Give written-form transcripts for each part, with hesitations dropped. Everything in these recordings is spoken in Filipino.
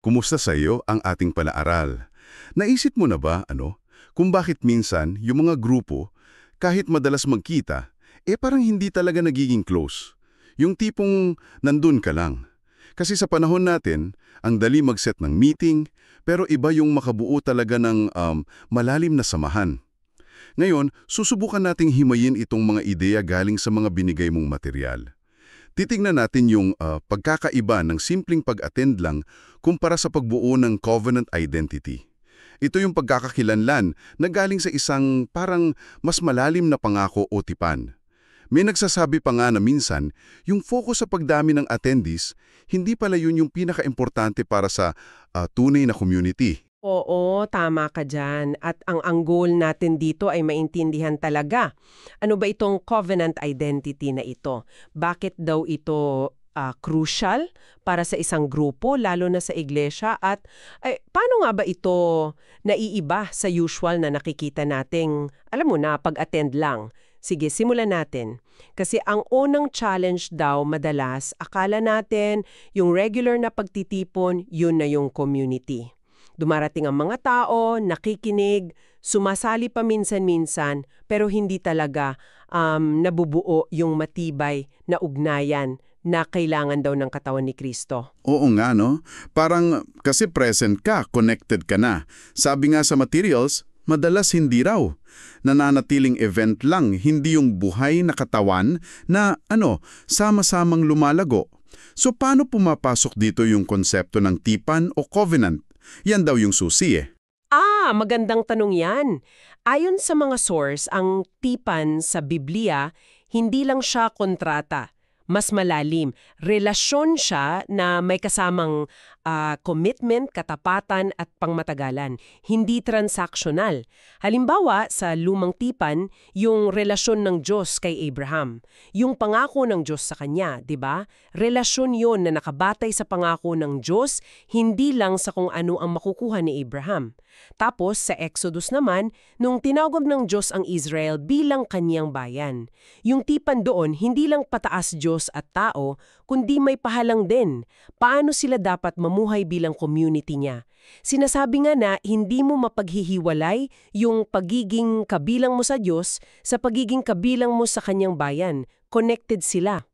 Kumusta sa iyo ang ating palaaral? Naisip mo na ba, kung bakit minsan yung mga grupo, kahit madalas magkita, parang hindi talaga nagiging close? Yung tipong nandun ka lang. Kasi sa panahon natin, ang dali mag-set ng meeting, pero iba yung makabuo talaga ng malalim na samahan. Ngayon, susubukan nating himayin itong mga ideya galing sa mga binigay mong material. Titingnan natin yung pagkakaiba ng simpleng pag-attend lang kumpara sa pagbuo ng covenant identity. Ito yung pagkakakilanlan na galing sa isang parang mas malalim na pangako o tipan. May nagsasabi pa nga na minsan, yung focus sa pagdami ng attendees, hindi pala yun yung pinaka-importante para sa tunay na community. Oo, tama ka dyan. At ang goal natin dito ay maintindihan talaga. Ano ba itong covenant identity na ito? Bakit daw ito crucial para sa isang grupo, lalo na sa iglesia? At paano nga ba ito naiiba sa usual na nakikita nating, alam mo na, pag-attend lang? Sige, simulan natin. Kasi ang unang challenge daw madalas, akala natin yung regular na pagtitipon, yun na yung community. Dumarating ang mga tao, nakikinig, sumasali pa minsan-minsan, pero hindi talaga nabubuo yung matibay na ugnayan na kailangan daw ng katawan ni Kristo. Oo nga, no? Parang kasi present ka, connected ka na. Sabi nga sa materials, madalas hindi raw. Nananatiling event lang, hindi yung buhay na katawan na sama-samang lumalago. So paano pumapasok dito yung konsepto ng tipan o covenant? Yan daw yung susi eh. Magandang tanong yan. Ayon sa mga source, ang tipan sa Biblia, hindi lang siya kontrata. Mas malalim. Relasyon siya na may kasamang commitment, katapatan at pangmatagalan. Hindi transactional. Halimbawa, sa lumang tipan, yung relasyon ng Diyos kay Abraham. Yung pangako ng Diyos sa kanya, di ba? Relasyon yon na nakabatay sa pangako ng Diyos, hindi lang sa kung ano ang makukuha ni Abraham. Tapos sa Exodus naman, nung tinawag ng Diyos ang Israel bilang kanyang bayan. Yung tipan doon, hindi lang pataas Diyos at tao, kundi may pahalang din. Paano sila dapat mamuhay bilang community niya? Sinasabi nga na hindi mo mapaghihiwalay yung pagiging kabilang mo sa Diyos sa pagiging kabilang mo sa kanyang bayan. Connected sila.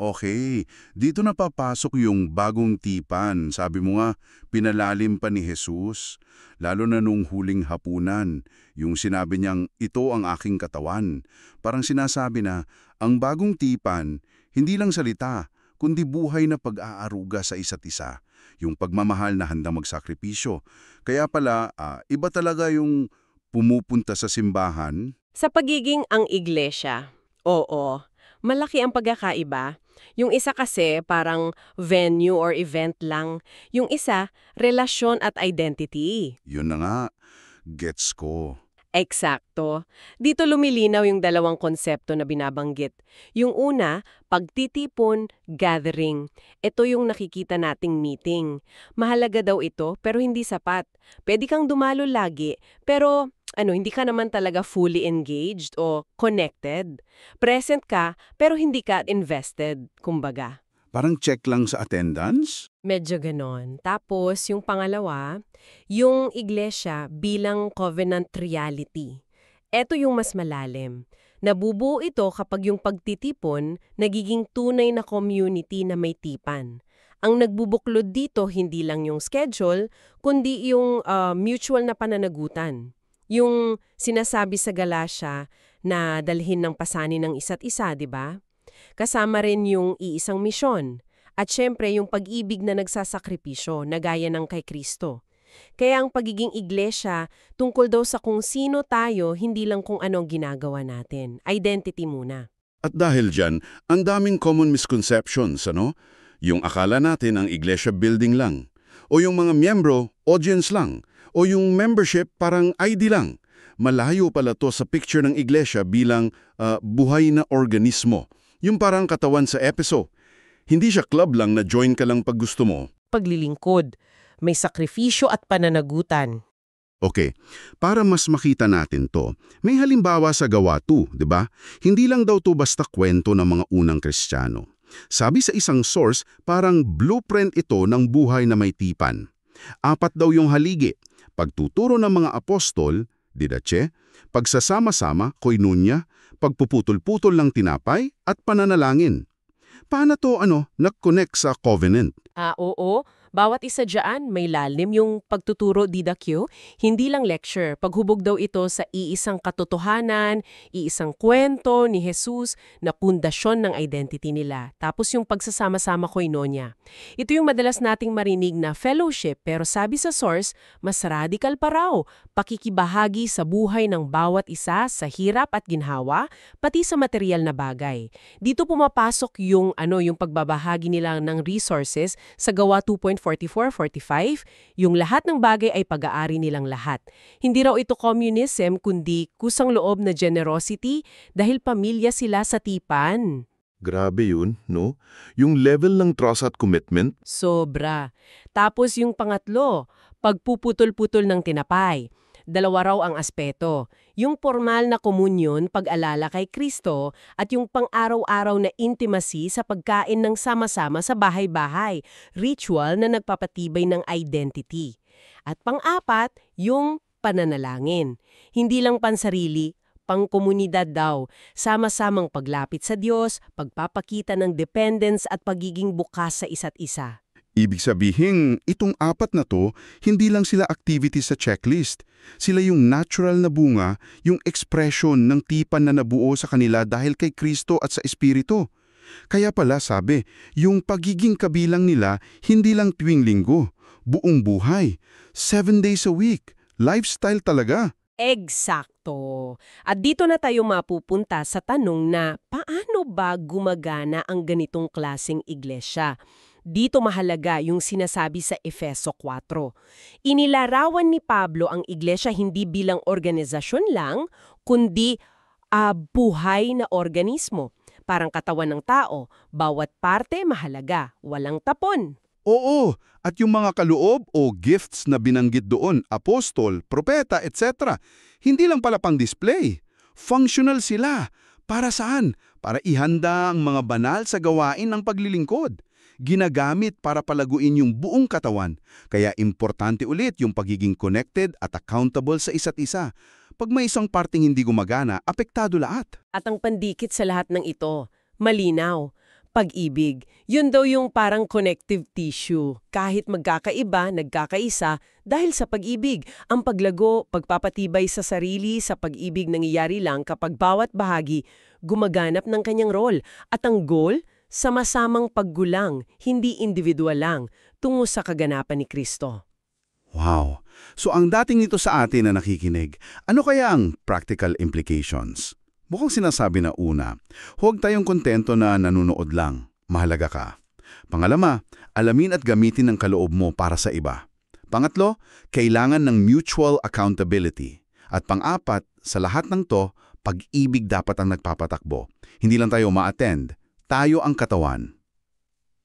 Okay. Dito na papasok yung bagong tipan. Sabi mo nga, pinalalim pa ni Jesus. Lalo na nung huling hapunan. Yung sinabi niyang, ito ang aking katawan. Parang sinasabi na, ang bagong tipan, hindi lang salita, kundi buhay na pag-aaruga sa isa't isa. Yung pagmamahal na handang magsakripisyo. Kaya pala, iba talaga yung pumupunta sa simbahan. Sa pagiging ang iglesia, oo. Malaki ang pagkakaiba. Yung isa kasi parang venue or event lang. Yung isa, relasyon at identity. Yun na nga, gets ko. Eksakto. Dito lumilinaw yung dalawang konsepto na binabanggit. Yung una, pagtitipon, gathering. Ito yung nakikita nating meeting. Mahalaga daw ito pero hindi sapat. Pwede kang dumalo lagi pero hindi ka naman talaga fully engaged o connected. Present ka pero hindi ka invested, kumbaga. Parang check lang sa attendance? Medyo ganon. Tapos, yung pangalawa, yung iglesia bilang covenant reality. Ito yung mas malalim. Nabubuo ito kapag yung pagtitipon nagiging tunay na community na may tipan. Ang nagbubuklod dito hindi lang yung schedule, kundi yung mutual na pananagutan. Yung sinasabi sa Galatia na dalhin ng pasanin ng isa't isa, di ba? Kasama rin yung iisang misyon. At syempre, yung pag-ibig na nagsasakripisyo, na gaya ng kay Kristo. Kaya ang pagiging iglesia, tungkol daw sa kung sino tayo, hindi lang kung anong ginagawa natin. Identity muna. At dahil dyan, ang daming common misconceptions, Yung akala natin ang iglesia building lang. O yung mga miyembro, audience lang. O yung membership parang ID lang. Malayo pala to sa picture ng iglesia bilang buhay na organismo. Yung parang katawan sa episo. Hindi siya club lang na join ka lang pag gusto mo. Paglilingkod, may sakripisyo at pananagutan. Okay, para mas makita natin to, may halimbawa sa Gawa 2, di ba? Hindi lang daw to basta kwento ng mga unang Kristiyano. Sabi sa isang source, parang blueprint ito ng buhay na may tipan. 4 daw yung haligi: pagtuturo ng mga apostol, didache, pagsasama-sama, koinonia, pagpuputol-putol ng tinapay, at pananalangin. Paano to nag-connect sa covenant? Oo. Bawat isa dyan may lalim yung pagtuturo didakyo. Hindi lang lecture. Paghubog daw ito sa iisang katotohanan, iisang kwento ni Jesus na pundasyon ng identity nila. Tapos yung pagsasama-sama koinonia. Ito yung madalas nating marinig na fellowship, pero sabi sa source, mas radical pa raw. Pakikibahagi sa buhay ng bawat isa sa hirap at ginhawa, pati sa material na bagay. Dito pumapasok yung pagbabahagi nila ng resources sa Gawa 2.44-45, yung lahat ng bagay ay pag-aari nilang lahat. Hindi raw ito communism, kundi kusang loob na generosity dahil pamilya sila sa tipan. Grabe yun, no? Yung level ng trust at commitment. Sobra. Tapos yung pangatlo, pagpuputol-putol ng tinapay. 2 raw ang aspeto. Yung formal na komunyon, pag-alala kay Kristo, at yung pang-araw-araw na intimacy sa pagkain ng sama-sama sa bahay-bahay, ritual na nagpapatibay ng identity. At pang-4, yung pananalangin. Hindi lang pansarili, pangkomunidad daw, sama-samang paglapit sa Diyos, pagpapakita ng dependence at pagiging bukas sa isa't isa. Ibig sabihin, itong 4 na to, hindi lang sila activities sa checklist. Sila yung natural na bunga, yung expression ng tipan na nabuo sa kanila dahil kay Kristo at sa Espiritu. Kaya pala sabi, yung pagiging kabilang nila hindi lang tuwing linggo, buong buhay, 7 days a week, lifestyle talaga. Eksakto. At dito na tayo mapupunta sa tanong na paano ba gumagana ang ganitong klaseng iglesia? Dito mahalaga yung sinasabi sa Efeso 4. Inilarawan ni Pablo ang iglesia hindi bilang organisasyon lang, kundi buhay na organismo. Parang katawan ng tao, bawat parte mahalaga, walang tapon. Oo, at yung mga kaloob o gifts na binanggit doon, apostol, propeta, etc., hindi lang pala pang display. Functional sila. Para saan? Para ihanda ang mga banal sa gawain ng paglilingkod. Ginagamit para palaguin yung buong katawan. Kaya importante ulit yung pagiging connected at accountable sa isa't isa. Pag may isang parting hindi gumagana, apektado lahat. At ang pandikit sa lahat ng ito, malinaw. Pag-ibig, yun daw yung parang connective tissue. Kahit magkakaiba, nagkakaisa dahil sa pag-ibig. Ang paglago, pagpapatibay sa sarili, sa pag-ibig nangyayari lang kapag bawat bahagi gumaganap ng kanyang role. At ang goal, sama-samang paggulang, hindi individual lang, tungo sa kaganapan ni Kristo. Wow! So ang dating nito sa atin na nakikinig, ano kaya ang practical implications? Mukhang sinasabi na una, huwag tayong kontento na nanunood lang, mahalaga ka. Pangalawa, alamin at gamitin ang kaloob mo para sa iba. Pangatlo, kailangan ng mutual accountability. At pang-4, sa lahat ng to, pag-ibig dapat ang nagpapatakbo. Hindi lang tayo ma-attend, tayo ang katawan.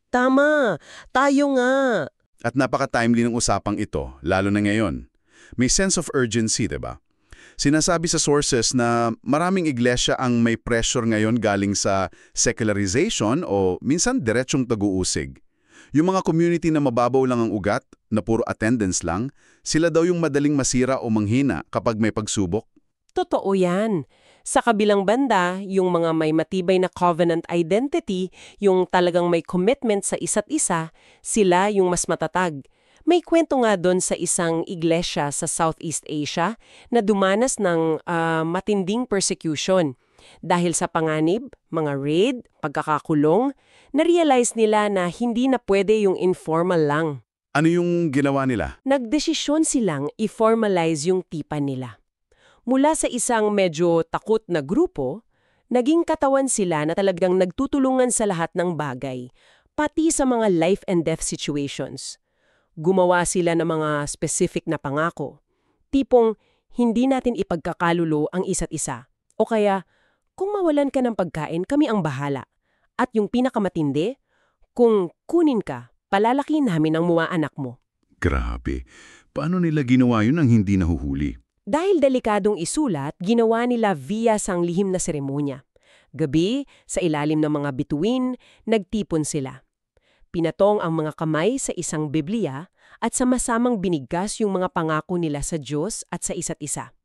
Tama! Tayo nga! At napaka-timely ng usapang ito, lalo na ngayon. May sense of urgency, diba? Sinasabi sa sources na maraming iglesia ang may pressure ngayon galing sa secularization o minsan diretsyong taguusig. Yung mga community na mababaw lang ang ugat, na puro attendance lang, sila daw yung madaling masira o manghina kapag may pagsubok. Totoo yan. Sa kabilang banda, yung mga may matibay na covenant identity, yung talagang may commitment sa isa't isa, sila yung mas matatag. May kwento nga doon sa isang iglesia sa Southeast Asia na dumanas ng matinding persecution. Dahil sa panganib, mga raid, pagkakakulong, na-realize nila na hindi na pwede yung informal lang. Ano yung ginawa nila? Nagdesisyon silang i-formalize yung tipan nila. Mula sa isang medyo takot na grupo, naging katawan sila na talagang nagtutulungan sa lahat ng bagay, pati sa mga life and death situations. Gumawa sila ng mga specific na pangako, tipong hindi natin ipagkakalulo ang isa't isa. O kaya, kung mawalan ka ng pagkain, kami ang bahala. At yung pinakamatindi, kung kunin ka, palalaki namin ang mga anak mo. Grabe. Paano nila ginawa yun ang hindi nahuhuli? Dahil delikadong isulat, ginawa nila via sanglihim na seremonya. Gabi, sa ilalim ng mga bituin, nagtipon sila. Pinatong ang mga kamay sa isang Biblia at sama-samang binigkas yung mga pangako nila sa Diyos at sa isa't isa.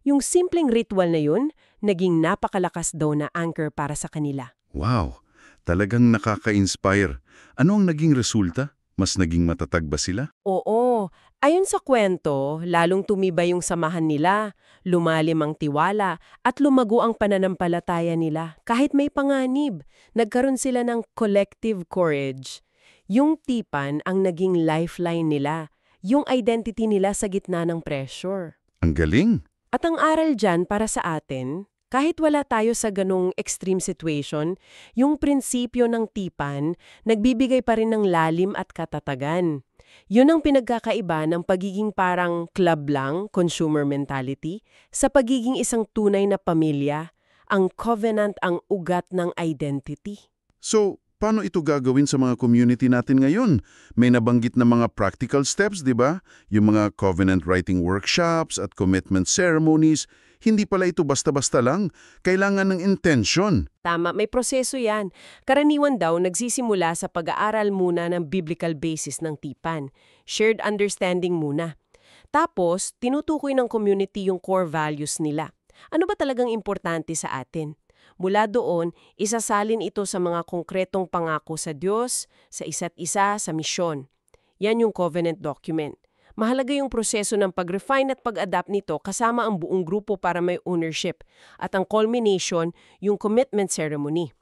Yung simpleng ritual na yun, naging napakalakas daw na anchor para sa kanila. Wow, talagang nakaka-inspire. Ano ang naging resulta? Mas naging matatag ba sila? Oo, ayon sa kwento, lalong tumibay yung samahan nila, lumalim ang tiwala, at lumago ang pananampalataya nila. Kahit may panganib, nagkaroon sila ng collective courage. Yung tipan ang naging lifeline nila, yung identity nila sa gitna ng pressure. Ang galing! At ang aral dyan para sa atin, kahit wala tayo sa ganong extreme situation, yung prinsipyo ng tipan, nagbibigay pa rin ng lalim at katatagan. Yun ang pinagkakaiba ng pagiging parang club lang, consumer mentality, sa pagiging isang tunay na pamilya, ang covenant ang ugat ng identity. So, paano ito gagawin sa mga community natin ngayon? May nabanggit na mga practical steps, di ba? Yung mga covenant writing workshops at commitment ceremonies. Hindi pala ito basta-basta lang. Kailangan ng intention. Tama, may proseso yan. Karaniwan daw nagsisimula sa pag-aaral muna ng biblical basis ng tipan. Shared understanding muna. Tapos, tinutukoy ng community yung core values nila. Ano ba talagang importante sa atin? Mula doon, isasalin ito sa mga konkretong pangako sa Diyos, sa isa't isa, sa misyon. Yan yung covenant document. Mahalaga yung proseso ng pag-refine at pag-adapt nito kasama ang buong grupo para may ownership. At ang culmination, yung commitment ceremony.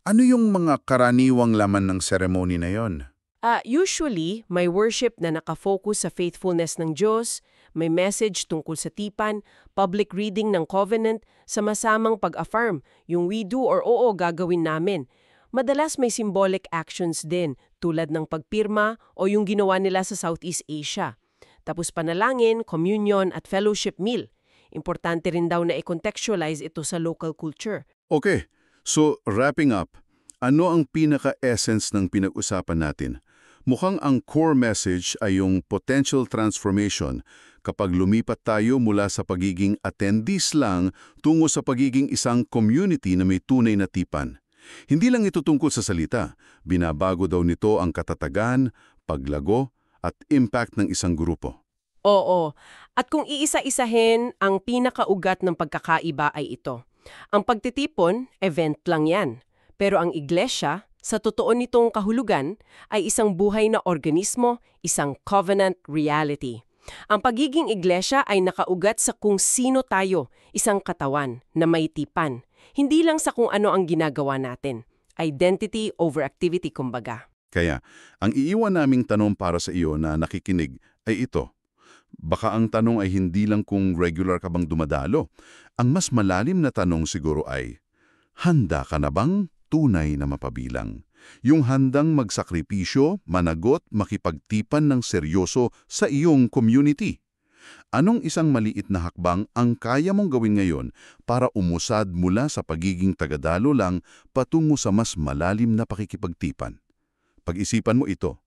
Ano yung mga karaniwang laman ng ceremony na yon? Usually, may worship na nakafocus sa faithfulness ng Diyos, may message tungkol sa tipan, public reading ng covenant, sama-samang pag-affirm, yung we do or oo gagawin namin. Madalas may symbolic actions din, tulad ng pagpirma o yung ginawa nila sa Southeast Asia. Tapos panalangin, communion at fellowship meal. Importante rin daw na i-contextualize ito sa local culture. Okay, so wrapping up, ano ang pinaka-essence ng pinag-usapan natin? Mukhang ang core message ay yung potential transformation kapag lumipat tayo mula sa pagiging attendees lang tungo sa pagiging isang community na may tunay na tipan. Hindi lang ito tungkol sa salita, binabago daw nito ang katatagan, paglago, at impact ng isang grupo. Oo, at kung iisa-isahin, ang pinakaugat ng pagkakaiba ay ito. Ang pagtitipon, event lang yan. Pero ang iglesia, sa totoo nitong kahulugan, ay isang buhay na organismo, isang covenant reality. Ang pagiging iglesia ay nakaugat sa kung sino tayo, isang katawan na may tipan. Hindi lang sa kung ano ang ginagawa natin. Identity over activity, kumbaga. Kaya, ang iiwan naming tanong para sa iyo na nakikinig ay ito. Baka ang tanong ay hindi lang kung regular ka bang dumadalo. Ang mas malalim na tanong siguro ay, handa ka na bang tunay na mapabilang? Yung handang magsakripisyo, managot, makipagtipan ng seryoso sa iyong community. Anong isang maliit na hakbang ang kaya mong gawin ngayon para umusad mula sa pagiging tagadalo lang patungo sa mas malalim na pakikipagtipan? Pag-isipan mo ito.